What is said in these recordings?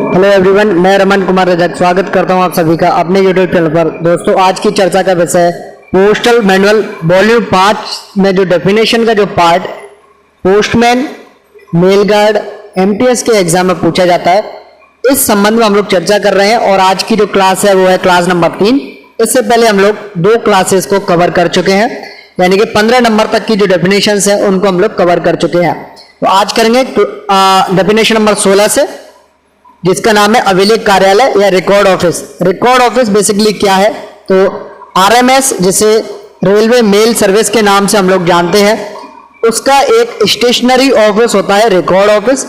Hello everyone, मैं रमन कुमार रजक स्वागत करता हूं आप सभी का अपने यूट्यूब चैनल पर। दोस्तों, आज की चर्चा का विषय है पोस्टल मैनुअल वॉल्यूम 5 में जो डेफिनेशन का जो part postman, mail guard, MTS के एग्जाम में पूछा जाता है, इस संबंध में हम लोग चर्चा कर रहे हैं। और आज की जो क्लास है वो है क्लास नंबर 3। इससे पहले हम लोग 2 क्लासेस को कवर कर चुके हैं, यानी कि 15 नंबर तक की जो डेफिनेशन है उनको हम लोग कवर कर चुके हैं। तो आज करेंगे डेफिनेशन नंबर 16 से, जिसका नाम है अभिलेख कार्यालय या record office. Record office basically क्या है, तो आरएमएस, जिसे रेलवे मेल सर्विस के नाम से हम लोग जानते हैं, उसका एक स्टेशनरी ऑफिस होता है रिकॉर्ड ऑफिस,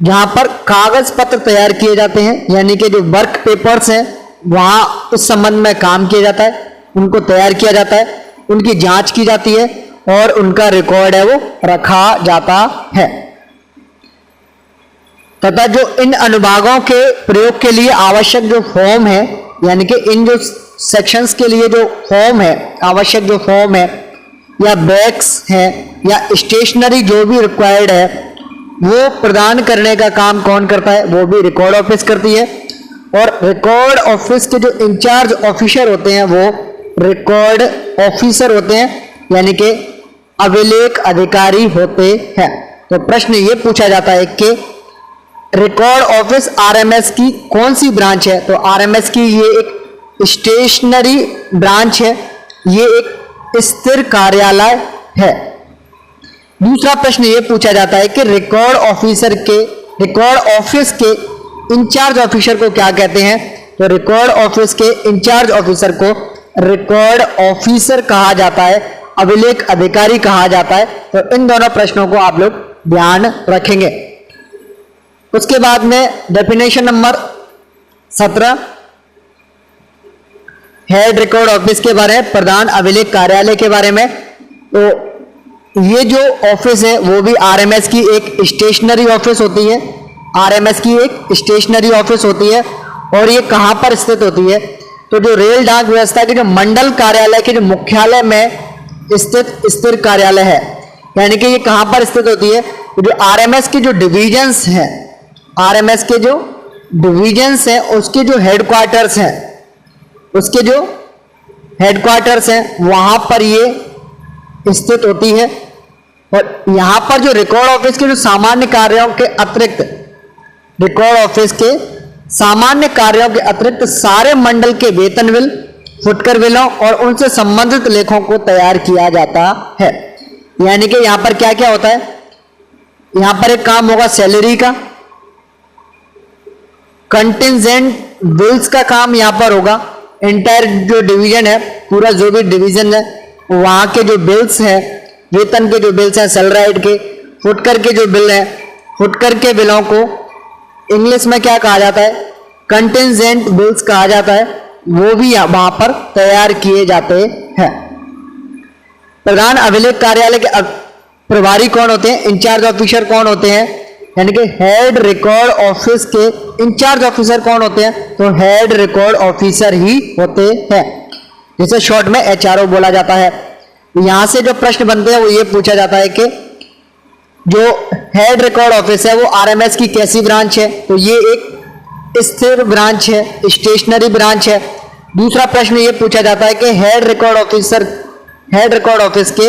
जहां पर कागज पत्र तैयार किए जाते हैं, यानी कि जो वर्क पेपर्स हैं वहां उस संबंध में काम किया जाता है, उनको तैयार किया जाता है, उनकी जांच की जाती है और उनका रिकॉर्ड है वो रखा जाता है। तथा जो इन अनुभागों के प्रयोग के लिए आवश्यक जो फॉर्म है, यानी कि इन जो सेक्शंस के लिए जो फॉर्म है, आवश्यक जो फॉर्म है या बैग्स है या स्टेशनरी जो भी रिक्वायर्ड है, वो प्रदान करने का काम कौन करता है, वो भी रिकॉर्ड ऑफिस करती है। और रिकॉर्ड ऑफिस के जो इंचार्ज ऑफिसर होते हैं वो रिकॉर्ड ऑफिसर होते हैं, यानी कि अभिलेख अधिकारी होते हैं। तो प्रश्न ये पूछा जाता है कि रिकॉर्ड ऑफिस आरएमएस की कौन सी ब्रांच है, तो आरएमएस की ये एक स्टेशनरी ब्रांच है, ये एक स्थिर कार्यालय है। दूसरा प्रश्न ये पूछा जाता है कि रिकॉर्ड ऑफिस के इंचार्ज ऑफिसर को क्या कहते हैं, तो रिकॉर्ड ऑफिस के इंचार्ज ऑफिसर को रिकॉर्ड ऑफिसर कहा जाता है, अभिलेख अधिकारी कहा जाता है। तो इन दोनों प्रश्नों को आप लोग ध्यान रखेंगे। उसके बाद में definition number 17 head record office के बारे में, प्रधान अभिलेख कार्यालय के बारे में। तो ये जो ऑफिस है वो भी आरएमएस की एक स्टेशनरी ऑफिस होती है, आरएमएस की एक स्टेशनरी ऑफिस होती है। और ये कहां पर स्थित होती है, तो जो रेल डाक व्यवस्था के जो मंडल कार्यालय के जो मुख्यालय में स्थित स्थिर कार्यालय है, यानी कि ये कहां पर स्थित होती है, तो जो आरएमएस के जो डिविजन्स हैं, आरएमएस के जो डिविजन्स हैं उसके जो हेडक्वार्टर्स हैं, उसके जो हेडक्वार्टर्स हैं वहां पर ये स्थित होती है। और यहां पर जो रिकॉर्ड ऑफिस के जो सामान्य कार्यों के अतिरिक्त, रिकॉर्ड ऑफिस के सामान्य कार्यों के अतिरिक्त सारे मंडल के वेतन बिल, फुटकर बिलों और उनसे संबंधित लेखों को तैयार किया जाता है। यानी कि यहां पर क्या क्या होता है, यहां पर एक काम होगा सैलरी का, कंटिजेंट बिल्स का काम यहां पर होगा। इंटायर जो डिवीजन है, पूरा जो भी डिवीजन है वहां के जो बिल्स हैं, वेतन के जो बिल्स हैं, सैलराइड के, फुटकर के जो बिल हैं, फुटकर के बिलों को इंग्लिश में क्या कहा जाता है, कंटिजेंट बिल्स कहा जाता है, वो भी वहां पर तैयार किए जाते हैं। प्रधान अभिलेख कार्यालय के प्रभारी कौन होते हैं, इंचार्ज ऑफिसर कौन होते हैं, यानी कि हेड रिकॉर्ड ऑफिस के इंचार्ज ऑफिसर कौन होते हैं, तो हेड रिकॉर्ड ऑफिसर ही होते हैं, जिसे शॉर्ट में एचआरओ बोला जाता है। यहां से जो प्रश्न बनते हैं वो ये पूछा जाता है कि जो हेड रिकॉर्ड ऑफिस है वो आरएमएस की कैसी ब्रांच है, तो ये एक स्थिर ब्रांच है, स्टेशनरी ब्रांच है। दूसरा प्रश्न ये पूछा जाता है कि हेड रिकॉर्ड ऑफिस के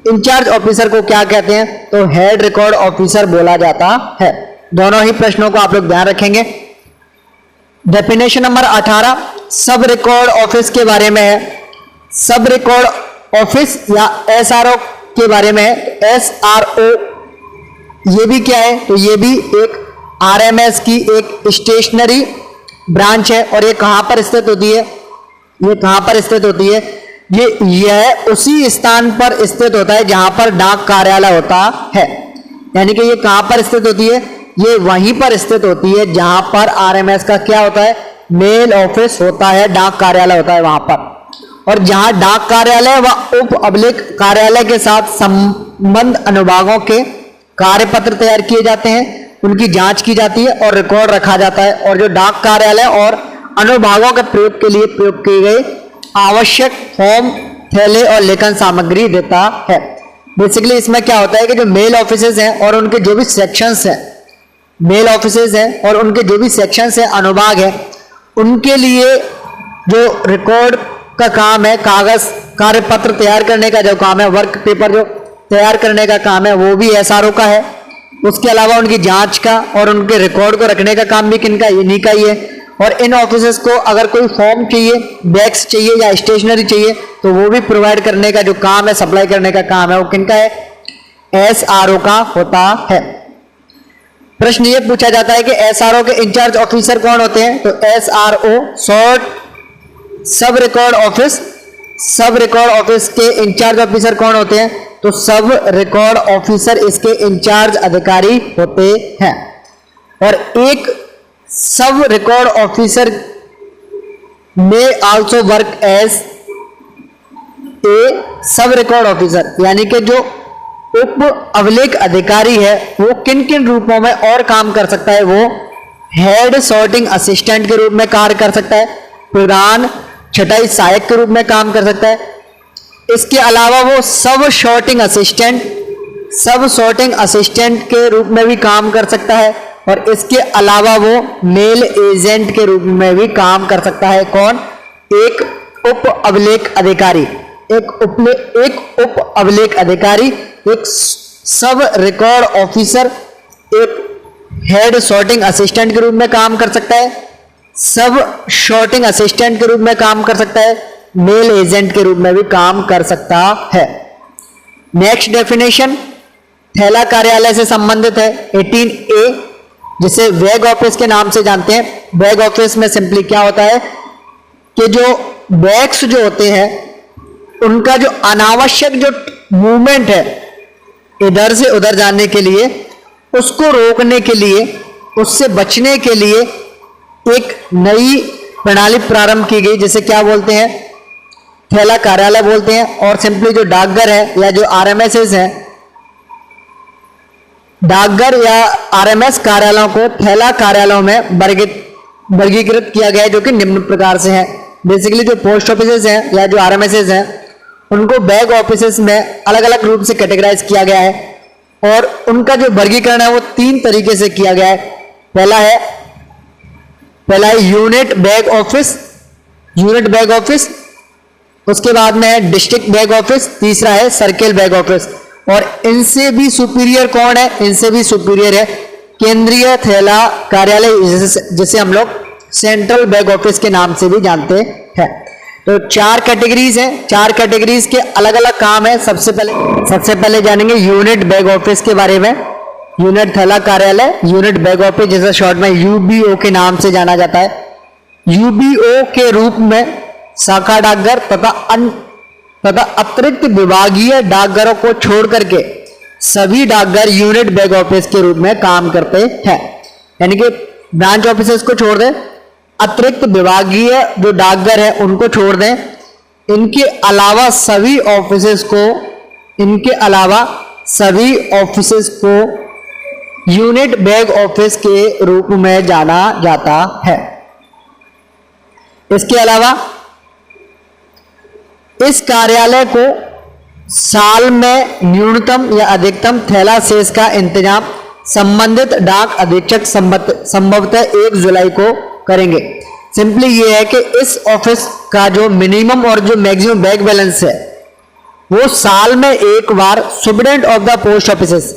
इंचार्ज ऑफिसर को क्या कहते हैं, तो हेड रिकॉर्ड ऑफिसर बोला जाता है। दोनों ही प्रश्नों को आप लोग ध्यान रखेंगे। डेफिनेशन नंबर 18 सब रिकॉर्ड ऑफिस के बारे में है। सब रिकॉर्ड ऑफिस या एसआरओ के बारे में है। एसआरओ ये भी क्या है, तो ये भी एक आरएमएस की एक स्टेशनरी ब्रांच है। और ये कहां पर स्थित होती है, ये कहां पर स्थित होती है, यह उसी स्थान पर स्थित होता है जहां पर डाक कार्यालय होता है। यानी कि ये कहां पर स्थित होती है, ये वहीं पर स्थित होती है जहां पर आरएमएस का क्या होता है, मेल ऑफिस होता है, डाक कार्यालय होता है वहां पर। और जहां डाक कार्यालय व उप अभिलेख कार्यालय के साथ संबंध अनुभागों के कार्यपत्र तैयार किए जाते हैं, उनकी जांच की जाती है और रिकॉर्ड रखा जाता है। और जो डाक कार्यालय और अनुभागों के प्रयोग के लिए प्रयोग किए गए आवश्यक फॉर्म, थैले और लेखन सामग्री देता है। बेसिकली इसमें क्या होता है कि जो मेल ऑफिसेज हैं और उनके जो भी सेक्शंस हैं, मेल ऑफिसेज हैं और उनके जो भी सेक्शंस हैं, अनुभाग है, उनके लिए जो रिकॉर्ड का काम है, कागज कार्यपत्र तैयार करने का जो काम है, वर्क पेपर जो तैयार करने का काम है, वो भी एसआरओ का है। उसके अलावा उनकी जांच का और उनके रिकॉर्ड को रखने का काम भी किनका, इन्हीं का ही है। और इन ऑफिसर्स को अगर कोई फॉर्म चाहिए, बैग्स चाहिए या स्टेशनरी चाहिए तो वो भी प्रोवाइड करने का जो काम है, सप्लाई करने का काम है, वो किनका है, एसआरओ का होता है। प्रश्न ये पूछा जाता है कि एसआरओ के इंचार्ज ऑफिसर कौन होते हैं, तो एसआरओ शॉर्ट सब रिकॉर्ड ऑफिस, सब रिकॉर्ड ऑफिस के इंचार्ज ऑफिसर कौन होते हैं, तो सब रिकॉर्ड ऑफिसर इसके इंचार्ज अधिकारी होते हैं। और एक सब रिकॉर्ड ऑफिसर में आल्सो वर्क एज ए सब रिकॉर्ड ऑफिसर, यानी कि जो उप अभिलेख अधिकारी है वो किन किन रूपों में और काम कर सकता है, वो हेड सॉर्टिंग असिस्टेंट के रूप में कार्य कर सकता है, प्रधान छटाई सहायक के रूप में काम कर सकता है। इसके अलावा वो सब सॉर्टिंग असिस्टेंट के रूप में भी काम कर सकता है और इसके अलावा वो मेल एजेंट के रूप में भी काम कर सकता है। कौन, एक उप अभिलेख अधिकारी, एक उप अभिलेख अधिकारी, एक सब रिकॉर्ड ऑफिसर, एक हेड सॉर्टिंग असिस्टेंट के रूप में काम कर सकता है, सब सॉर्टिंग असिस्टेंट के रूप में काम कर सकता है, मेल एजेंट के रूप में भी काम कर सकता है। नेक्स्ट डेफिनेशन थैला कार्यालय से संबंधित है 18A, जिसे बैग ऑफिस के नाम से जानते हैं। बैग ऑफिस में सिंपली क्या होता है कि जो बैग्स जो होते हैं उनका जो अनावश्यक जो मूवमेंट है इधर से उधर जाने के लिए, उसको रोकने के लिए, उससे बचने के लिए एक नई प्रणाली प्रारंभ की गई, जिसे क्या बोलते हैं, थैला कार्यालय बोलते हैं। और सिंपली जो डाकघर है या जो आरएमएस हैं, डाकघर या आरएमएस कार्यालयों को थैला कार्यालयों में वर्गीकृत किया गया है, जो कि निम्न प्रकार से है। बेसिकली जो पोस्ट ऑफिसेज हैं या जो आरएमएस हैं उनको बैग ऑफिसेज में अलग अलग रूप से कैटेगराइज किया गया है और उनका जो वर्गीकरण है वो 3 तरीके से किया गया है। पहला है यूनिट बैग ऑफिस, उसके बाद में है डिस्ट्रिक्ट बैग ऑफिस, तीसरा है सर्किल बैग ऑफिस। और इनसे भी सुपीरियर कौन है, इनसे भी सुपीरियर है केंद्रीय थैला कार्यालय, जिसे हम लोग सेंट्रल बैग ऑफिस के नाम से भी जानते हैं। तो 4 कैटेगरीज हैं, 4 कैटेगरीज के अलग अलग काम है। सबसे पहले जानेंगे यूनिट बैग ऑफिस के बारे में। यूनिट थैला कार्यालय, यूनिट बैग ऑफिस, जिसे शॉर्ट में यूबीओ के नाम से जाना जाता है। यूबीओ के रूप में शाखा डाकघर तथा अतिरिक्त विभागीय डाकघरों को छोड़ करके सभी डाकघर यूनिट बैग ऑफिस के रूप में काम करते हैं। यानी कि ब्रांच ऑफिसेस को छोड़ दें, अतिरिक्त विभागीय जो डाकघर है उनको छोड़ दें, इनके अलावा सभी ऑफिसेस को यूनिट बैग ऑफिस के रूप में जाना जाता है। इसके अलावा इस कार्यालय को साल में न्यूनतम या अधिकतम थैला शेष का इंतजाम संबंधित डाक अधीक्षक संभवतः 1 जुलाई को करेंगे। सिंपली ये है कि इस ऑफिस का जो मिनिमम और जो मैक्सिमम बैग बैलेंस है वो साल में एक बार superintendent of the post offices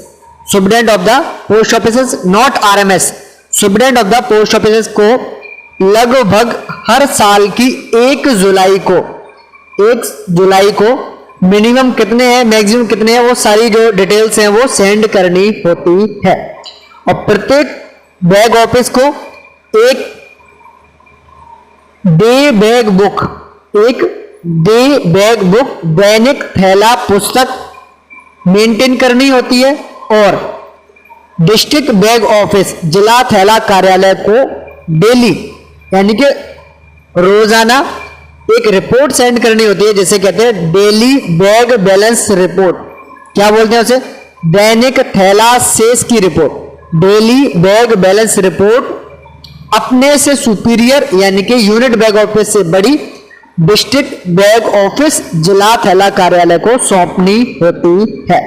not RMS, superintendent of the post offices को लगभग हर साल की 1 जुलाई को मिनिमम कितने हैं, मैक्सिमम कितने हैं, वो सारी जो डिटेल्स हैं वो सेंड करनी होती है। और प्रत्येक बैग ऑफिस को एक डे बैग बुक दैनिक थैला पुस्तक मेंटेन करनी होती है। और डिस्ट्रिक्ट बैग ऑफिस जिला थैला कार्यालय को डेली यानी कि रोजाना एक रिपोर्ट सेंड करनी होती है, जिसे कहते हैं डेली बैग बैलेंस रिपोर्ट। क्या बोलते हैं उसे, दैनिक थैला शेष की report. Daily bag balance report अपने से सुपीरियर यानी कि यूनिट बैग ऑफिस से बड़ी डिस्ट्रिक्ट बैग ऑफिस जिला थैला कार्यालय को सौंपनी होती है।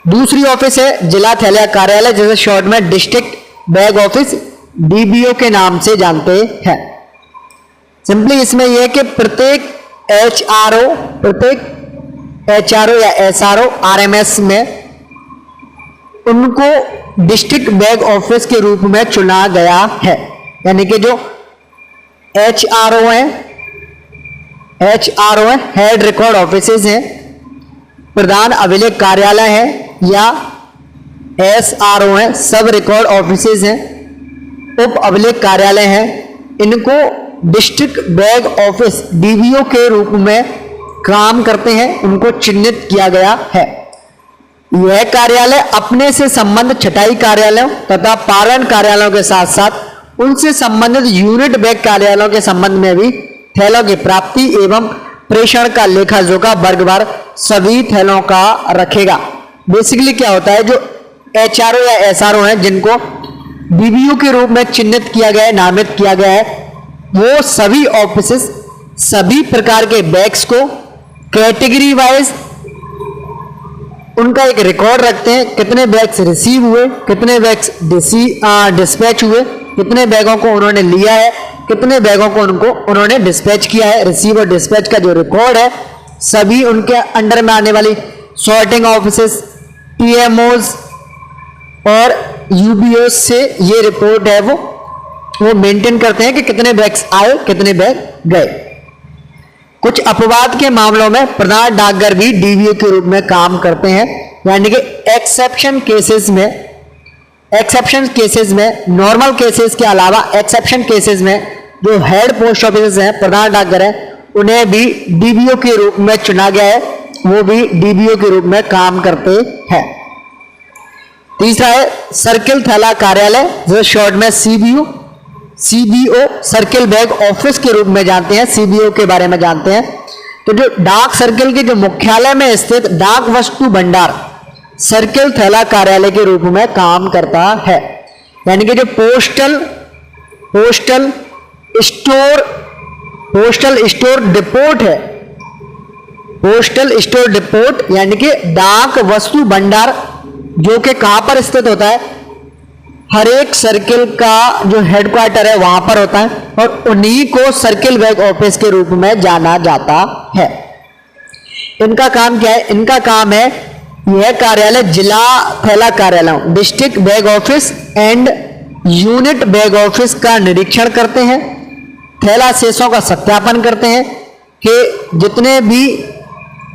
दूसरी ऑफिस है जिला थैला कार्यालय, जिसे शॉर्ट में डिस्ट्रिक्ट बैग ऑफिस डीबीओ के नाम से जानते हैं। सिंपली इसमें यह है कि प्रत्येक एचआरओ या एसआरओ आरएमएस में उनको डिस्ट्रिक्ट बैग ऑफिस के रूप में चुना गया है। यानी कि जो एचआरओ है हेड रिकॉर्ड ऑफिसेज हैं, प्रधान अभिलेख कार्यालय है, या एसआरओ है सब रिकॉर्ड ऑफिसेज हैं, उप अभिलेख कार्यालय है, इनको डिस्ट्रिक्ट बैग ऑफिस डीबीओ के रूप में काम करते हैं, उनको चिन्हित किया गया है। यह कार्यालय अपने से संबंधित छटाई कार्यालयों तथा पालन कार्यालयों के साथ साथ उनसे संबंधित यूनिट बैग कार्यालयों के संबंध में भी थैलों की प्राप्ति एवं प्रेषण का लेखा जोखा वर्गवार सभी थैलों का रखेगा। बेसिकली क्या होता है, जो एचआरओ या एसआरओ हैं जिनको डीबीओ के रूप में चिन्हित किया गया है, नामित किया गया है, वो सभी ऑफिसेस सभी प्रकार के बैग्स को कैटेगरी वाइज उनका एक रिकॉर्ड रखते हैं, कितने बैग्स रिसीव हुए, कितने बैग्स डिस्पैच हुए, कितने बैगों को उन्होंने लिया है, कितने बैगों को उन्होंने डिस्पैच किया है। रिसीव और डिस्पैच का जो रिकॉर्ड है सभी उनके अंडर में आने वाली सॉर्टिंग ऑफिसेस, पीएमओज और यूबीओ से ये रिपोर्ट है वो मेंटेन करते हैं कि कितने बैग्स आए, कितने बैग गए। कुछ अपवाद के मामलों में प्रधान डाकघर भी डीबीओ के रूप में काम करते हैं। यानी कि एक्सेप्शन केसेस में नॉर्मल केसेस के अलावा एक्सेप्शन केसेस में जो हेड पोस्ट ऑफिस हैं, प्रधान डाकघर हैं, उन्हें भी डीबीओ के रूप में चुना गया है, वो भी डीबीओ के रूप में काम करते हैं। तीसरा है सर्किल थैला कार्यालय, जो शॉर्ट में सीबीओ सर्किल बैग ऑफिस के रूप में जानते हैं, सीबीओ के बारे में जानते हैं। तो जो डाक सर्किल के जो मुख्यालय में स्थित डाक वस्तु भंडार सर्किल थैला कार्यालय के रूप में काम करता है। यानी कि जो पोस्टल स्टोर डिपोट है, पोस्टल स्टोर डिपोट यानी कि डाक वस्तु भंडार, जो कि कहां पर स्थित होता है, हर एक सर्किल का जो हेडक्वार्टर है वहां पर होता है, और उन्हीं को सर्किल बैग ऑफिस के रूप में जाना जाता है। इनका काम क्या है? इनका काम है, यह कार्यालय जिला थैला कार्यालय, district bag office and unit bag office का निरीक्षण करते हैं, थैला शेषों का सत्यापन करते हैं कि जितने भी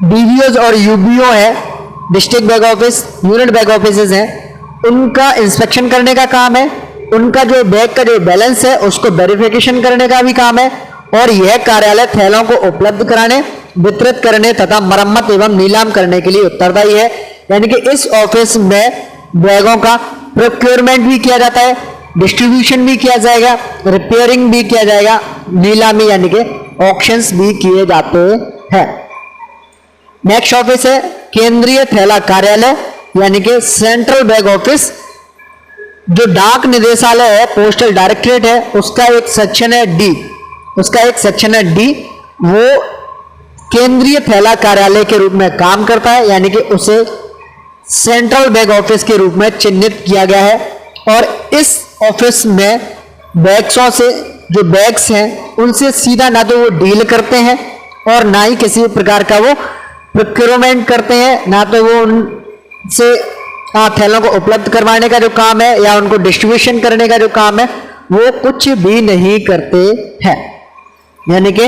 डीबीओज और यूबीओ है, district bag office, unit bag office हैं, उनका इंस्पेक्शन करने का काम है, उनका जो बैग का जो बैलेंस है उसको वेरिफिकेशन करने का भी काम है, और यह कार्यालय थैलों को उपलब्ध कराने, वितरित करने तथा मरम्मत एवं नीलाम करने के लिए उत्तरदायी है। यानी कि इस ऑफिस में बैगों का प्रोक्योरमेंट भी किया जाता है, डिस्ट्रीब्यूशन भी किया जाएगा, रिपेयरिंग भी किया जाएगा, नीलामी यानी कि ऑक्शंस भी किए जाते हैं। नेक्स्ट ऑफिस है केंद्रीय थैला कार्यालय, यानी कि सेंट्रल बैग ऑफिस। जो डाक निदेशालय है, पोस्टल डायरेक्टरेट है, उसका एक सेक्शन है डी, वो केंद्रीय थैला कार्यालय के रूप में काम करता है, यानी कि उसे सेंट्रल बैग ऑफिस के रूप में चिन्हित किया गया है। और इस ऑफिस में बैग्सों से, जो बैग्स हैं उनसे सीधा ना तो वो डील करते हैं और ना ही किसी प्रकार का वो प्रोक्योरमेंट करते हैं, ना तो वो उनसे थैलों को उपलब्ध करवाने का जो काम है या उनको डिस्ट्रीब्यूशन करने का जो काम है, वो कुछ भी नहीं करते हैं। यानी कि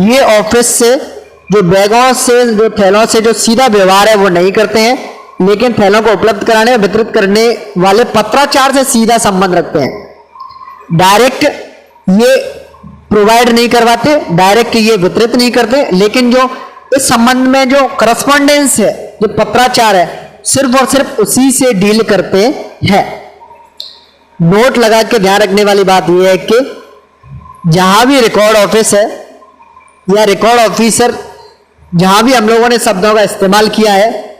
ये ऑफिस से जो बैगों से, जो थैलों से जो सीधा व्यवहार है वो नहीं करते हैं, लेकिन थैलों को उपलब्ध कराने, वितरित करने वाले पत्राचार से सीधा संबंध रखते हैं। डायरेक्ट ये प्रोवाइड नहीं करवाते, डायरेक्ट ये वितरित नहीं करते, लेकिन जो इस संबंध में जो करस्पॉन्डेंस है, जो पत्राचार है, सिर्फ और सिर्फ उसी से डील करते हैं। नोट लगा के ध्यान रखने वाली बात यह है कि जहां भी रिकॉर्ड ऑफिस है या रिकॉर्ड ऑफिसर, जहां भी हम लोगों ने शब्दों का इस्तेमाल किया है,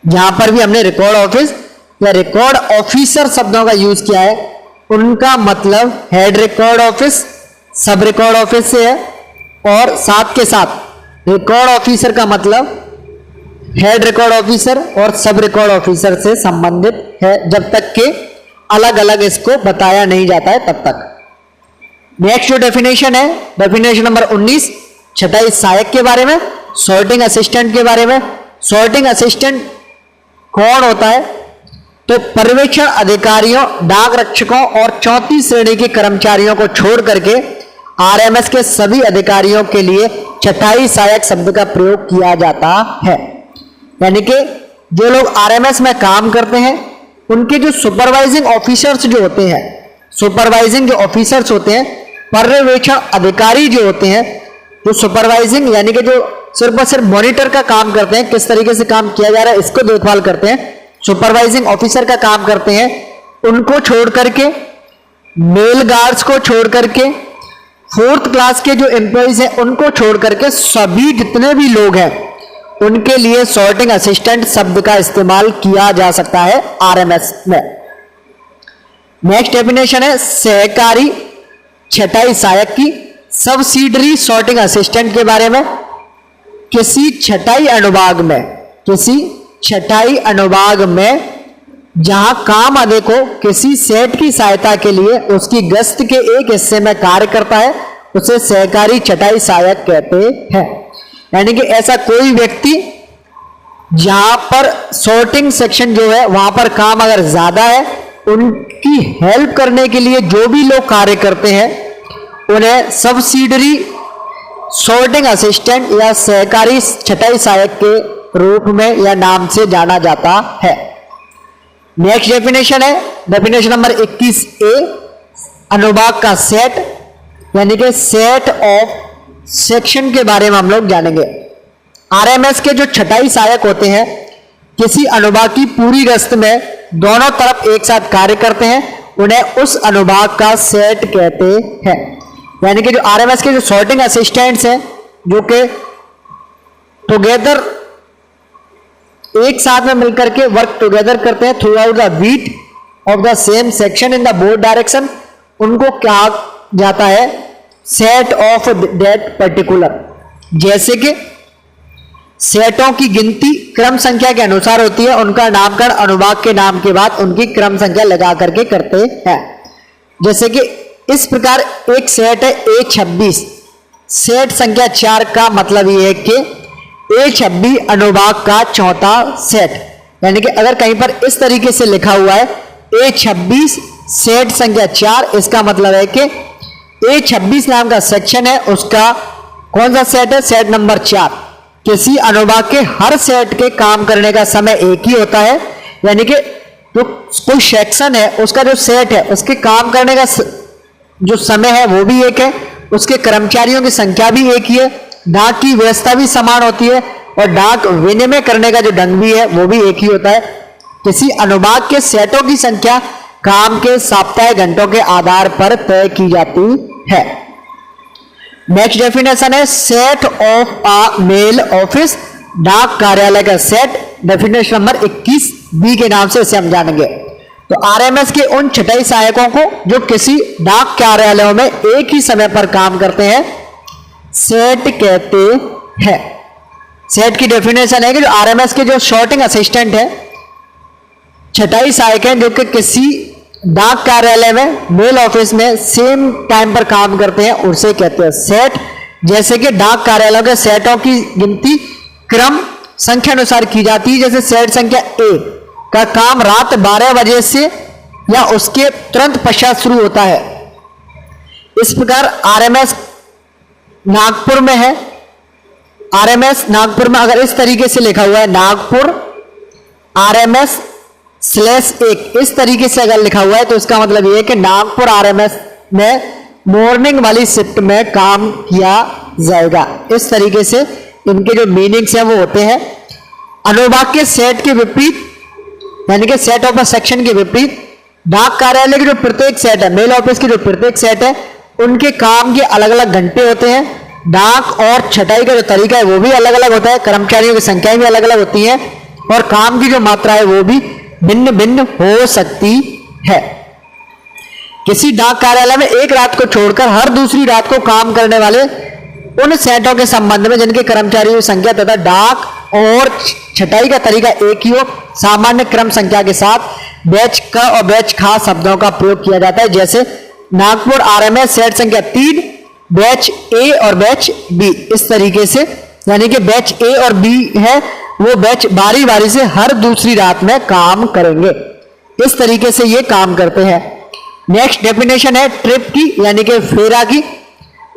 जहां पर भी हमने रिकॉर्ड ऑफिस या रिकॉर्ड ऑफिसर शब्दों का यूज किया है, उनका मतलब हेड रिकॉर्ड ऑफिस, सब रिकॉर्ड ऑफिस से है, और साथ के साथ रिकॉर्ड ऑफिसर का मतलब हेड रिकॉर्ड ऑफिसर और सब रिकॉर्ड ऑफिसर से संबंधित है, जब तक के अलग अलग इसको बताया नहीं जाता है तब तक। नेक्स्ट जो डेफिनेशन है, डेफिनेशन नंबर 19 छटाई सहायक के बारे में, सॉर्टिंग असिस्टेंट के बारे में। सॉर्टिंग असिस्टेंट कौन होता है? तो पर्यवेक्षण अधिकारियों, डाक रक्षकों और चौथी श्रेणी के कर्मचारियों को छोड़ करके आरएमएस के सभी अधिकारियों के लिए छटाई सहायक शब्द का प्रयोग किया जाता है। यानी कि जो लोग आरएमएस में काम करते हैं उनके जो सुपरवाइजिंग ऑफिसर्स जो होते हैं, सुपरवाइजिंग जो ऑफिसर्स होते हैं, पर्यवेक्षण अधिकारी जो होते हैं, जो सुपरवाइजिंग यानी कि जो सिर्फ और सिर्फ मॉनिटर का काम करते हैं, किस तरीके से काम किया जा रहा है इसको देखभाल करते हैं, सुपरवाइजिंग ऑफिसर का काम करते हैं, उनको छोड़ करके, मेल गार्ड्स को छोड़ करके, फोर्थ क्लास के जो एम्प्लॉइज हैं उनको छोड़ करके सभी जितने भी लोग हैं उनके लिए सॉर्टिंग असिस्टेंट शब्द का इस्तेमाल किया जा सकता है आरएमएस में। नेक्स्ट डेफिनेशन है सहकारी छटाई सहायक की। सब्सिडरी सॉर्टिंग असिस्टेंट के बारे में, किसी छटाई अनुभाग में, किसी छटाई अनुभाग में जहां काम अधिक हो, किसी सेट की सहायता के लिए उसकी गश्त के एक हिस्से में कार्य करता है, उसे सहकारी छटाई सहायक कहते हैं। यानी कि ऐसा कोई व्यक्ति जहां पर सॉर्टिंग सेक्शन जो है वहां पर काम अगर ज्यादा है, उनकी हेल्प करने के लिए जो भी लोग कार्य करते हैं उन्हें सब्सिडरी सॉर्टिंग असिस्टेंट या सहकारी छटाई सहायक के रूप में या नाम से जाना जाता है। नेक्स्ट डेफिनेशन है डेफिनेशन नंबर 21A अनुभाग का सेट, यानी कि सेट ऑफ सेक्शन के बारे में हम लोग जानेंगे। आरएमएस के जो छटाई सहायक होते हैं किसी अनुभाग की पूरी गश्त में दोनों तरफ एक साथ कार्य करते हैं, उन्हें उस अनुभाग का सेट कहते हैं। यानी कि जो आरएमएस के जो सॉर्टिंग असिस्टेंट्स हैं जो कि टुगेदर एक साथ में मिलकर के वर्क टुगेदर करते हैं throughout the beat of the same section in the both direction, उनको कहा जाता है सेट ऑफ दैट पर्टिकुलर। जैसे कि सेटों की गिनती क्रम संख्या के अनुसार होती है, उनका नामकरण अनुभाग के नाम के बाद उनकी क्रम संख्या लगा करके करते हैं। जैसे कि इस प्रकार एक सेट है A26, सेट संख्या 4 का मतलब ये है कि A26 अनुभाग का चौथा सेट। यानी कि अगर कहीं पर इस तरीके से लिखा हुआ है A26 सेट संख्या 4, इसका मतलब है कि A26 नाम का सेक्शन है, उसका कौन सा सेट है? Set number 4। किसी अनुभाग के हर सेट के काम करने का समय एक ही होता है, यानी कि जो कोई सेक्शन है उसका जो सेट है उसके काम करने का जो समय है वो भी एक है, उसके कर्मचारियों की संख्या भी एक ही है, डाक की व्यवस्था भी समान होती है और डाक विनिमय करने का जो ढंग भी है वो भी एक ही होता है। किसी अनुभाग के सेटों की संख्या काम के साप्ताहिक घंटों के आधार पर तय की जाती है। नेक्स्ट डेफिनेशन है set of a mail office, डाक कार्यालय का सेट। डेफिनेशन नंबर 21B के नाम से इसे हम जानेंगे। तो आरएमएस के उन छटाई सहायकों को जो किसी डाक कार्यालयों में एक ही समय पर काम करते हैं सेट कहते हैं। सेट की डेफिनेशन है कि जो आरएमएस के जो सॉर्टिंग असिस्टेंट है, छटाई सहायक हैं जो कि किसी डाक कार्यालय में, मेल ऑफिस में सेम टाइम पर काम करते हैं, उसे कहते हैं सेट। जैसे कि डाक कार्यालयों के सेटों की गिनती क्रम संख्या अनुसार की जाती है। जैसे सेट संख्या A का काम रात 12 बजे से या उसके तुरंत पश्चात शुरू होता है। इस प्रकार आरएमएस नागपुर में है, आरएमएस नागपुर में अगर इस तरीके से लिखा हुआ है नागपुर RMS/1, इस तरीके से अगर लिखा हुआ है तो इसका मतलब यह है कि नागपुर आरएमएस में मॉर्निंग वाली शिफ्ट में काम किया जाएगा। इस तरीके से इनके जो मीनिंग्स हैं वो होते हैं। अनुभाग के सेट के विपरीत, यानी कि सेट ऑफ अ सेक्शन के विपरीत, डाक कार्यालय के जो प्रत्येक सेट है, मेल ऑफिस के जो प्रत्येक सेट है, उनके काम के अलग अलग घंटे होते हैं। डाक और छटाई का जो तरीका है वो भी अलग अलग होता है, कर्मचारियों की संख्या भी अलग अलग होती है और काम की जो मात्रा है वो भी भिन्न भिन्न हो सकती है। किसी डाक कार्यालय में एक रात को छोड़कर हर दूसरी रात को काम करने वाले उन सेटों के संबंध में जिनके कर्मचारियों की संख्या तथा डाक और छटाई का तरीका एक ही हो, सामान्य क्रम संख्या के साथ बैच क और बैच खा शब्दों का प्रयोग किया जाता है। जैसे नागपुर आरएमएस सेट संख्या 3, बैच ए और बैच बी, इस तरीके से, यानी कि बैच ए और बी है वो बैच बारी बारी से हर दूसरी रात में काम करेंगे, इस तरीके से ये काम करते हैं। नेक्स्ट डेफिनेशन है ट्रिप की, यानी कि फेरा की।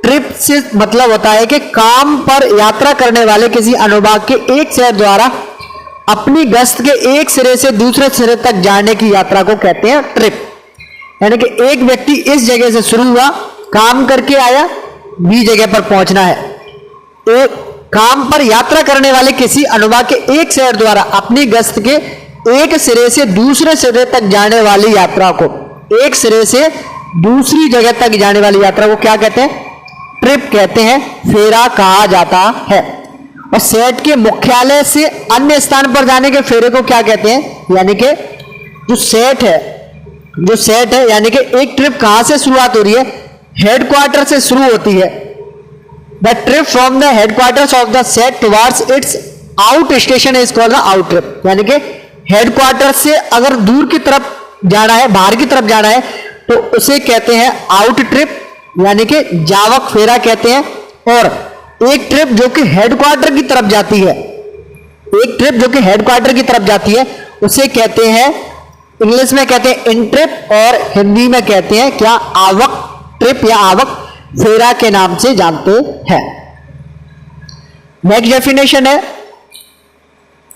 ट्रिप से मतलब होता है कि काम पर यात्रा करने वाले किसी अनुभाग के एक शहर द्वारा अपनी गश्त के एक सिरे से दूसरे सिरे तक जाने की यात्रा को कहते हैं ट्रिप। यानी कि एक व्यक्ति इस जगह से शुरू हुआ, काम करके आया, बी जगह पर पहुंचना है। एक काम पर यात्रा करने वाले किसी अनुभाग के एक शहर द्वारा अपनी गश्त के एक सिरे से दूसरे सिरे तक जाने वाली यात्रा को, एक सिरे से दूसरी जगह तक जाने वाली यात्रा को क्या कहते हैं? ट्रिप कहते हैं, फेरा कहा जाता है। और सेट के मुख्यालय से अन्य स्थान पर जाने के फेरे को क्या कहते हैं? यानी कि जो सेट है यानी कि एक ट्रिप कहां से शुरुआत हो रही है? हेडक्वार्टर से शुरू होती है। The trip from the headquarters of the set towards it's out station is called the out trip. यानी कि हेडक्वार्टर से अगर दूर की तरफ जाना है, बाहर की तरफ जाना है, तो उसे कहते हैं आउट ट्रिप, यानी कि जावक फेरा कहते हैं। और एक ट्रिप जो कि हेडक्वार्टर की तरफ जाती है, एक ट्रिप जो कि हेडक्वार्टर की तरफ जाती है उसे कहते हैं, इंग्लिश में कहते हैं इन ट्रिप, और हिंदी में कहते हैं क्या? आवक ट्रिप या आवक फेरा के नाम से जानते हैं। नेक्स्ट डेफिनेशन है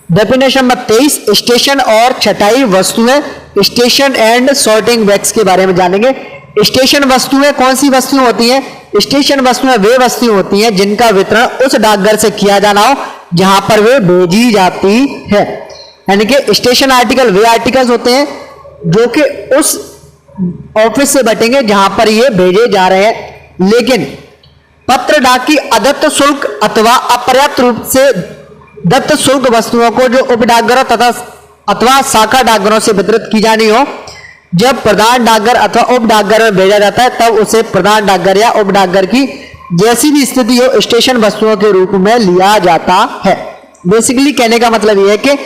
डेफिनेशन नंबर 23, स्टेशन और छटाई वस्तुएं। स्टेशन एंड सॉर्टिंग वैक्स के बारे में जानेंगे। स्टेशन वस्तुएं कौन सी वस्तुएं होती हैं? स्टेशन वस्तुएं वे वस्तुएं होती हैं जिनका वितरण उस डाकघर से किया जाना हो जहां पर वे भेजी जाती है। यानी कि स्टेशन आर्टिकल वे आर्टिकल्स होते हैं जो कि उस ऑफिस से बटेंगे जहां पर ये भेजे जा रहे हैं। लेकिन पत्र डाक की अदत्त शुल्क अथवा अपर्याप्त रूप से दत्त शुल्क वस्तुओं को जो उप डाकघरों तथा अथवा शाखा डाकघरों से वितरित की जानी हो, जब प्रधान डाकघर अथवा उप डाकघर में भेजा जाता है तब उसे प्रधान डाकघर या उप डाकघर की जैसी भी स्थिति हो स्टेशन वस्तुओं के रूप में लिया जाता है। बेसिकली कहने का मतलब यह है कि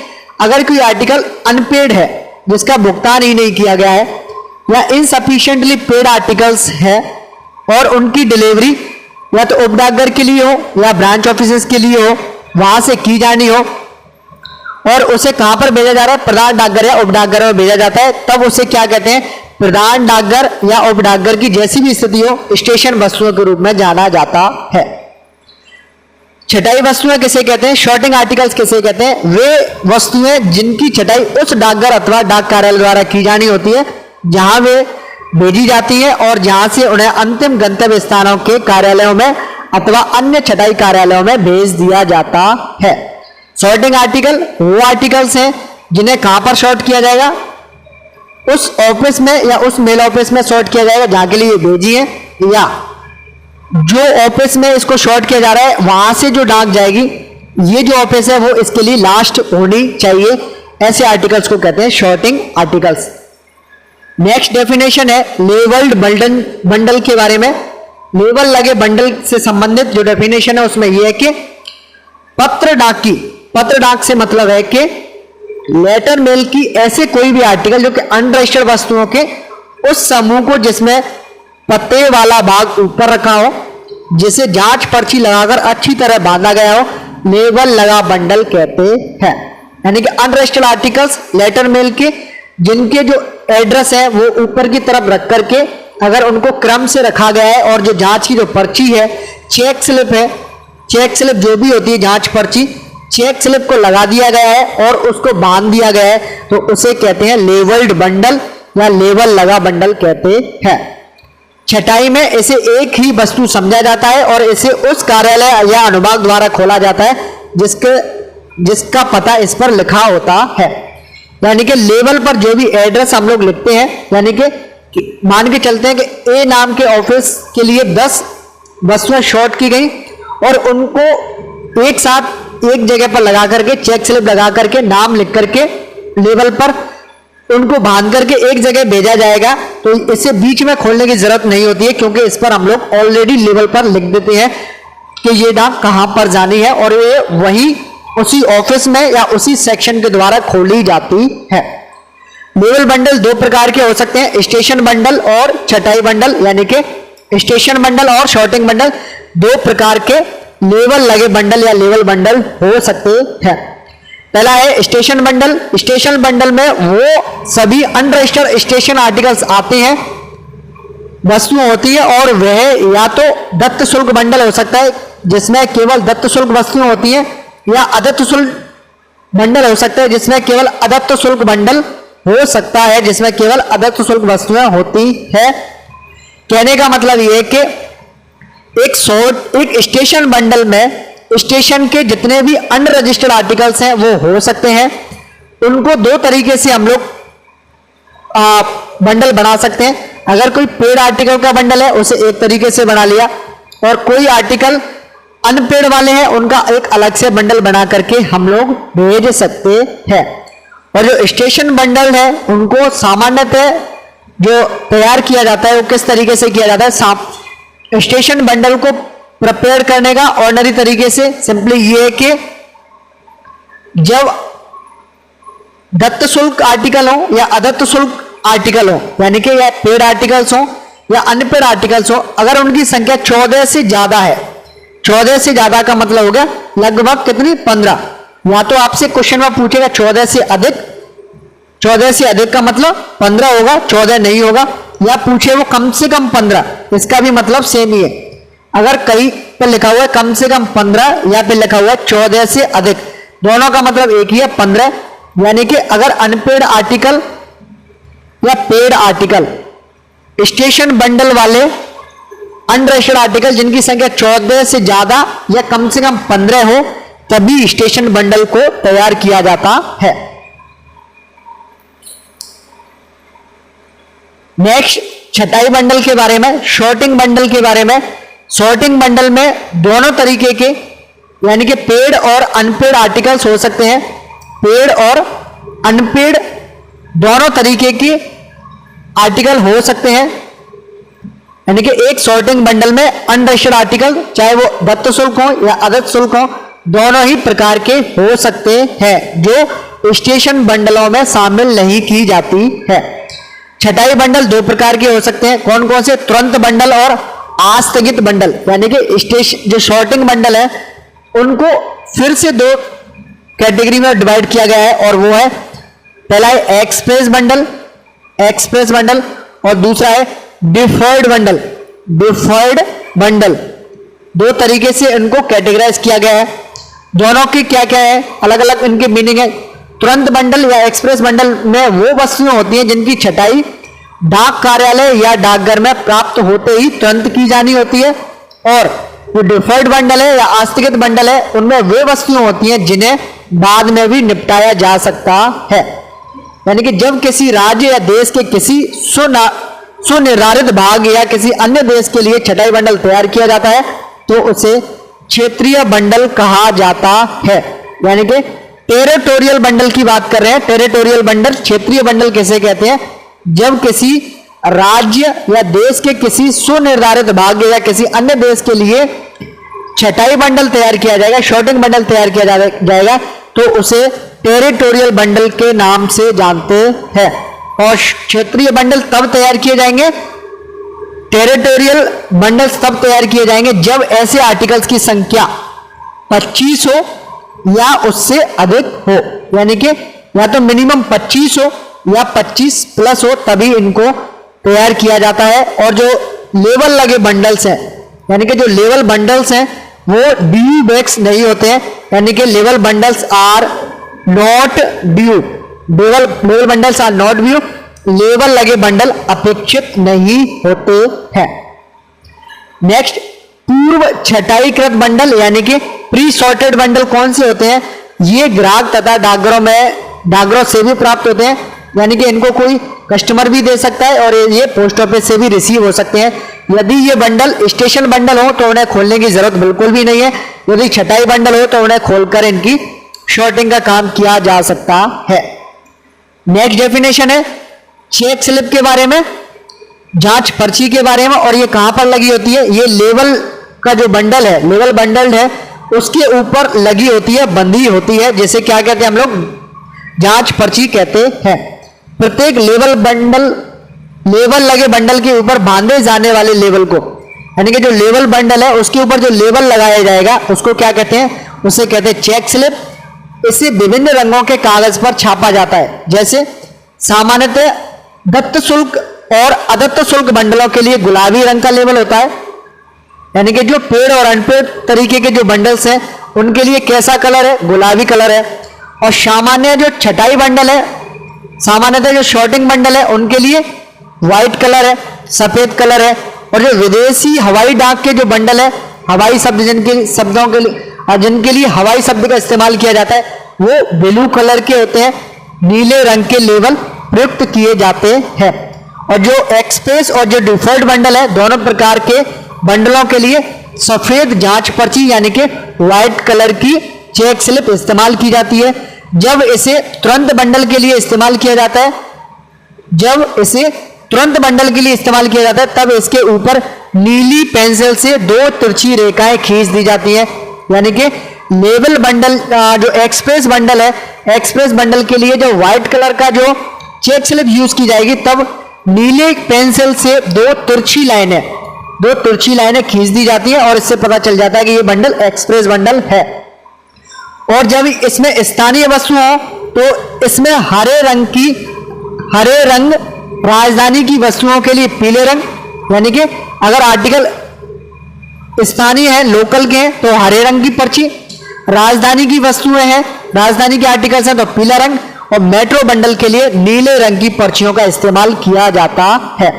अगर कोई आर्टिकल अनपेड है, जिसका भुगतान ही नहीं किया गया है, या इनसफिशिएंटली पेड आर्टिकल्स है और उनकी डिलीवरी या तो उप डाकघर के लिए हो या ब्रांच ऑफिस के लिए हो, वहां से की जानी हो और उसे कहां पर भेजा जा रहा है? प्रधान डाकघर या उप डाकघर में भेजा जाता है, तब उसे क्या कहते हैं? प्रधान डाकघर या उप डाकघर की जैसी भी स्थिति हो स्टेशन वस्तुओं के रूप में जाना जाता है। छटाई वस्तुएं किसे कहते हैं? शॉर्टिंग आर्टिकल्स किसे कहते हैं? वे वस्तुएं जिनकी छटाई उस डाकघर अथवा डाक कार्यालय द्वारा की जानी होती है जहां वे भेजी जाती है और जहां से उन्हें अंतिम गंतव्य स्थानों के कार्यालयों में अथवा अन्य छटाई कार्यालयों में भेज दिया जाता है। सॉर्टिंग आर्टिकल वो आर्टिकल्स हैं जिन्हें कहां पर सॉर्ट किया जाएगा? उस ऑफिस में या उस मेल ऑफिस में सॉर्ट किया जाएगा जहां के लिए भेजी है, या जो ऑफिस में इसको सॉर्ट किया जा रहा है वहां से जो डाक जाएगी, ये जो ऑफिस है वो इसके लिए लास्ट होनी चाहिए। ऐसे आर्टिकल्स को कहते हैं शॉर्टिंग आर्टिकल्स। नेक्स्ट डेफिनेशन है लेवल्ड बंडल के बारे में। लेबल लगे बंडल से संबंधित जो डेफिनेशन है उसमें यह है कि पत्र डाक से मतलब है कि लेटर मेल की ऐसे कोई भी आर्टिकल जो कि अनरजिस्टर्ड वस्तुओं के उस समूह को जिसमें पत्ते वाला भाग ऊपर रखा हो, जिसे जांच पर्ची लगाकर अच्छी तरह बांधा गया हो, लेबल लगा बंडल कहते हैं। यानी कि अनरजिस्टर्ड आर्टिकल्स लेटर मेल के जिनके जो एड्रेस है वो ऊपर की तरफ रख करके अगर उनको क्रम से रखा गया है और जो जांच की जो पर्ची है, चेक स्लिप है, चेक स्लिप जो भी होती है जांच पर्ची, चेक स्लिप को लगा दिया गया है और उसको बांध दिया गया है, तो उसे कहते हैं लेवल्ड बंडल या लेबल लगा बंडल कहते हैं। छटाई में इसे एक ही वस्तु समझा जाता है और इसे उस कार्यालय या अनुभाग द्वारा खोला जाता है जिसका पता इस पर लिखा होता है। यानी कि लेवल पर जो भी एड्रेस हम लोग लिखते हैं, यानी कि मान के चलते हैं कि ए नाम के ऑफिस के लिए 10 वस्तुएं शॉर्ट की गई और उनको एक साथ एक जगह पर लगा करके चेक स्लिप लगा करके नाम लिख करके लेवल पर उनको बांध करके एक जगह भेजा जाएगा, तो इसे बीच में खोलने की जरूरत नहीं होती है क्योंकि इस पर हम लोग ऑलरेडी लेवल पर लिख देते हैं कि ये डाक कहां पर जानी है और ये वही उसी ऑफिस में या उसी सेक्शन के द्वारा खोली जाती है। लेवल बंडल दो प्रकार के हो सकते हैं, स्टेशन बंडल और छटाई बंडल, यानी कि स्टेशन बंडल और शॉर्टिंग बंडल दो प्रकार के लेवल लगे बंडल या लेवल बंडल हो सकते हैं। पहला है स्टेशन बंडल। स्टेशन बंडल में वो सभी अनरजिस्टर्ड स्टेशन आर्टिकल्स आते हैं, वस्तुएं होती है, और वह या तो दत्त शुल्क बंडल हो सकता है जिसमें केवल दत्त शुल्क वस्तुएं होती हैं, या अदत्त शुल्क बंडल हो सकता है जिसमें केवल अदत्त शुल्क बंडल हो सकता है, जिसमें केवल अदत्त शुल्क वस्तुएं होती है। कहने का मतलब यह है कि एक स्टेशन बंडल में स्टेशन के जितने भी अनरजिस्टर्ड आर्टिकल्स हैं वो हो सकते हैं। उनको दो तरीके से हम लोग बंडल बना सकते हैं। अगर कोई पेड आर्टिकल का बंडल है उसे एक तरीके से बना लिया, और कोई आर्टिकल अनपेड वाले हैं उनका एक अलग से बंडल बना करके हम लोग भेज सकते हैं। और जो स्टेशन बंडल है उनको सामान्यतः जो तैयार किया जाता है वो किस तरीके से किया जाता है। स्टेशन बंडल को प्रिपेयर करने का ऑर्डिनरी तरीके से सिंपली ये है कि जब दत्त शुल्क आर्टिकल हो या अदत्त शुल्क आर्टिकल हो, यानी कि या पेड आर्टिकल्स हो या अनपेड आर्टिकल्स हो, अगर उनकी संख्या 14 से ज्यादा है, 14 से ज्यादा का मतलब हो गया लगभग कितनी 15, या तो आपसे क्वेश्चन में पूछेगा 14 से अधिक, 14 से अधिक का मतलब 15 होगा, 14 नहीं होगा, या पूछे वो कम से कम 15, इसका भी मतलब सेम ही है। अगर कहीं पे लिखा हुआ है कम से कम 15 या फिर लिखा हुआ है 14 से अधिक, दोनों का मतलब एक ही है 15। यानी कि अगर अनपेड आर्टिकल या पेड आर्टिकल स्टेशन बंडल वाले अनरजिस्टर्ड आर्टिकल जिनकी संख्या 14 से ज्यादा या कम से कम 15 हो तभी स्टेशन बंडल को तैयार किया जाता है। नेक्स्ट छटाई बंडल के बारे में, शॉर्टिंग बंडल के बारे में। शॉर्टिंग बंडल में दोनों तरीके के यानी कि पेड और अनपेड आर्टिकल्स हो सकते हैं। पेड और अनपेड दोनों तरीके के आर्टिकल हो सकते हैं। यानी कि एक शॉर्टिंग बंडल में अनरजिस्टर्ड आर्टिकल चाहे वो दत्त शुल्क हो या अदत्त शुल्क हो दोनों ही प्रकार के हो सकते हैं जो स्टेशन बंडलों में शामिल नहीं की जाती है। छटाई बंडल दो प्रकार के हो सकते हैं, कौन कौन से? तुरंत बंडल और आस्थगित बंडल। यानी कि स्टेशन जो शॉर्टिंग बंडल है उनको फिर से दो कैटेगरी में डिवाइड किया गया है, और वो है पहला है एक्सप्रेस बंडल, एक्सप्रेस बंडल, और दूसरा है डिफर्ड बंडल, डिफर्ड बंडल। दो तरीके से इनको कैटेगराइज किया गया है। दोनों की क्या क्या है, अलग अलग इनके मीनिंग है। तुरंत बंडल या एक्सप्रेस बंडल में वो वस्तुएं होती हैं जिनकी छटाई डाक कार्यालय या डाकघर में प्राप्त होते ही तुरंत की जानी होती है, और जो डिफर्ड बंडल है या आस्थगित बंडल है उनमें वे वस्तुएं होती हैं जिन्हें बाद में भी निपटाया जा सकता है। यानी कि जब किसी राज्य या देश के किसी सुनिर्धारित भाग या किसी अन्य देश के लिए छटाई बंडल तैयार किया जाता है तो उसे क्षेत्रीय बंडल कहा जाता है। यानी कि टेरिटोरियल बंडल की बात कर रहे हैं। टेरिटोरियल बंडल, क्षेत्रीय बंडल किसे कहते हैं? जब किसी राज्य या देश के किसी सुनिर्धारित भाग या किसी अन्य देश के लिए छटाई बंडल तैयार किया जाएगा, शॉर्टिंग बंडल तैयार किया जाएगा तो उसे टेरिटोरियल बंडल के नाम से जानते हैं। और क्षेत्रीय बंडल तब तैयार किए जाएंगे, टेरिटोरियल बंडल्स तब तैयार किए जाएंगे जब ऐसे आर्टिकल्स की संख्या 25 हो या उससे अधिक हो। यानी कि या तो मिनिमम 25 हो या 25 प्लस हो तभी इनको तैयार किया जाता है। और जो लेवल लगे बंडल्स हैं, यानी कि जो लेवल बंडल्स हैं वो ड्यू बैक्स नहीं होते हैं। यानी कि level bundles are not due, level bundles are not due, level लगे बंडल अपेक्षित नहीं होते हैं। नेक्स्ट पूर्व छटाईकृत बंडल यानी कि प्री सॉर्टेड बंडल कौन से होते हैं? ये ग्राहक तथा डाकघरों से भी प्राप्त होते हैं। यानी कि इनको कोई कस्टमर भी दे सकता है और ये पोस्ट ऑफिस से भी रिसीव हो सकते हैं। यदि ये बंडल स्टेशन बंडल हो तो उन्हें खोलने की जरूरत बिल्कुल भी नहीं है। यदि छटाई बंडल हो तो उन्हें खोलकर इनकी शॉर्टिंग का काम किया जा सकता है। नेक्स्ट डेफिनेशन है चेक स्लिप के बारे में, जांच पर्ची के बारे में, और ये कहां पर लगी होती है? ये लेवल का जो बंडल है, लेवल बंडल है उसके ऊपर लगी होती है, बंधी होती है, जैसे क्या कहते हैं हम लोग, जांच पर्ची कहते हैं। प्रत्येक लेबल लगे बंडल के ऊपर बांधे जाने वाले लेबल को, यानी कि जो लेबल बंडल है उसके ऊपर जो लेबल लगाया जाएगा उसको क्या कहते हैं, उसे कहते हैं चेक स्लिप। इसे विभिन्न रंगों के कागज पर छापा जाता है। जैसे सामान्यतः दत्त शुल्क और अदत्त शुल्क बंडलों के लिए गुलाबी रंग का लेबल होता है, यानी कि जो पेड और अनपेड तरीके के जो बंडल्स हैं उनके लिए कैसा कलर है, गुलाबी कलर है। और सामान्य जो छटाई बंडल है, सामान्यतः जो शॉर्टिंग बंडल है उनके लिए व्हाइट कलर है, सफेद कलर है। और जो विदेशी हवाई डाक के जो बंडल है, हवाई शब्द जिनके लिए हवाई शब्द का इस्तेमाल किया जाता है, वो ब्लू कलर के होते हैं, नीले रंग के लेबल प्रयुक्त किए जाते हैं। और जो एक्सप्रेस और जो डिफॉल्ट बंडल है, दोनों प्रकार के बंडलों के लिए सफेद जांच पर्ची यानी कि व्हाइट कलर की चेक स्लिप इस्तेमाल की जाती है। जब इसे तुरंत बंडल के लिए इस्तेमाल किया जाता है, तब इसके ऊपर नीली पेंसिल से 2 तिरछी रेखाएं खींच दी जाती हैं। यानी कि लेबल बंडल जो एक्सप्रेस बंडल है, एक्सप्रेस बंडल के लिए जो व्हाइट कलर का जो चेक स्लिप यूज की जाएगी, तब नीले पेंसिल से 2 तिरछी लाइनें खींच दी जाती है और इससे पता चल जाता है कि ये बंडल एक्सप्रेस बंडल है। और जब इसमें स्थानीय वस्तु हो तो इसमें हरे रंग राजधानी की वस्तुओं के लिए पीले रंग, यानी कि अगर आर्टिकल स्थानीय है, लोकल के हैं तो हरे रंग की पर्ची, राजधानी की वस्तुएं हैं, राजधानी के आर्टिकल्स हैं तो पीला रंग, और मेट्रो बंडल के लिए नीले रंग की पर्चियों का इस्तेमाल किया जाता है।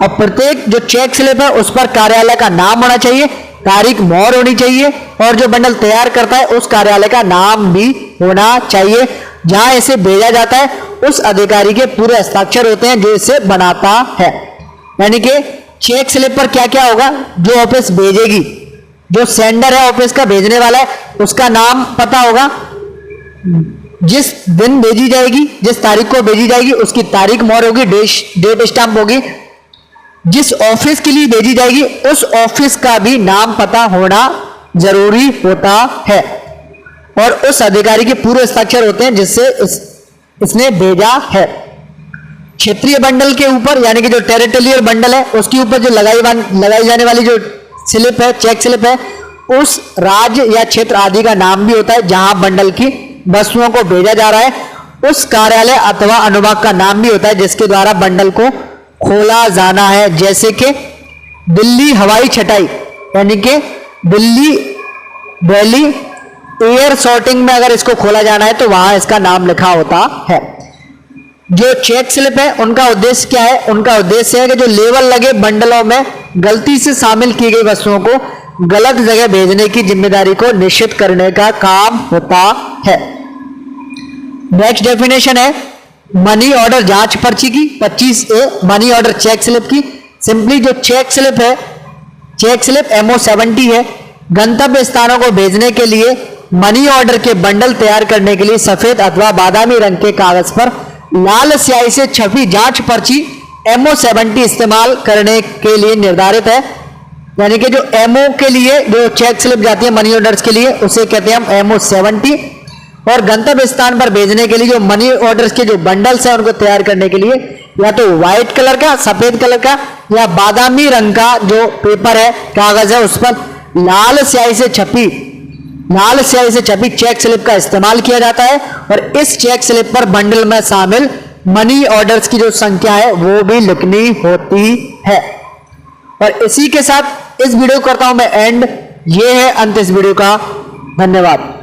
और प्रत्येक जो चेक स्लिप है उस पर कार्यालय का नाम होना चाहिए, तारीख मोहर होनी चाहिए, और जो बंडल तैयार करता है उस कार्यालय का नाम भी होना चाहिए। जहां इसे भेजा जाता है उस अधिकारी के पूरे हस्ताक्षर होते हैं जो इसे बनाता है। यानी कि चेक स्लिप पर क्या क्या होगा, जो ऑफिस भेजेगी, जो सेंडर है ऑफिस का भेजने वाला है, उसका नाम पता होगा, जिस दिन भेजी जाएगी, जिस तारीख को भेजी जाएगी उसकी तारीख मोहर होगी, डेट स्टाम्प होगी, जिस ऑफिस के लिए भेजी जाएगी उस ऑफिस का भी नाम पता होना जरूरी होता है, और उस अधिकारी के पूरे हस्ताक्षर होते हैं जिससे इसने भेजा है। क्षेत्रीय बंडल के ऊपर यानी कि जो टेरिटोरियल बंडल है उसके ऊपर जो लगाई जाने वाली जो स्लिप है, चेक स्लिप है, उस राज्य या क्षेत्र आदि का नाम भी होता है जहां बंडल की वस्तुओं को भेजा जा रहा है। उस कार्यालय अथवा अनुभाग का नाम भी होता है जिसके द्वारा बंडल को खोला जाना है। जैसे कि दिल्ली हवाई छटाई, यानी कि दिल्ली एयर सॉर्टिंग में अगर इसको खोला जाना है तो वहां इसका नाम लिखा होता है। जो चेक स्लिप है उनका उद्देश्य क्या है, उनका उद्देश्य है कि जो लेबल लगे बंडलों में गलती से शामिल की गई वस्तुओं को गलत जगह भेजने की जिम्मेदारी को निश्चित करने का काम होता है। नेक्स्ट डेफिनेशन है मनी ऑर्डर जांच पर्ची की 25A money order check slip की। सिंपली जो चेक स्लिप है, चेक स्लिप MO70 है। गंतव्य स्थानों को भेजने के लिए मनी ऑर्डर के बंडल तैयार करने के लिए सफेद अथवा बादामी रंग के कागज पर लाल स्याही से छपी जांच पर्ची MO70 इस्तेमाल करने के लिए निर्धारित है। यानी कि जो MO के लिए जो चेक स्लिप जाती है मनी ऑर्डर्स के लिए उसे कहते हैं हम MO70। और गंतव्य स्थान पर भेजने के लिए जो मनी ऑर्डर्स के जो बंडल्स हैं उनको तैयार करने के लिए या तो व्हाइट कलर का, सफेद कलर का या बादामी रंग का जो पेपर है, कागज है, उस पर लाल स्याही से छपी चेक स्लिप का इस्तेमाल किया जाता है। और इस चेक स्लिप पर बंडल में शामिल मनी ऑर्डर्स की जो संख्या है वो भी लिखनी होती है। और इसी के साथ इस वीडियो को करता हूं मैं एंड। ये है अंत इस वीडियो का। धन्यवाद।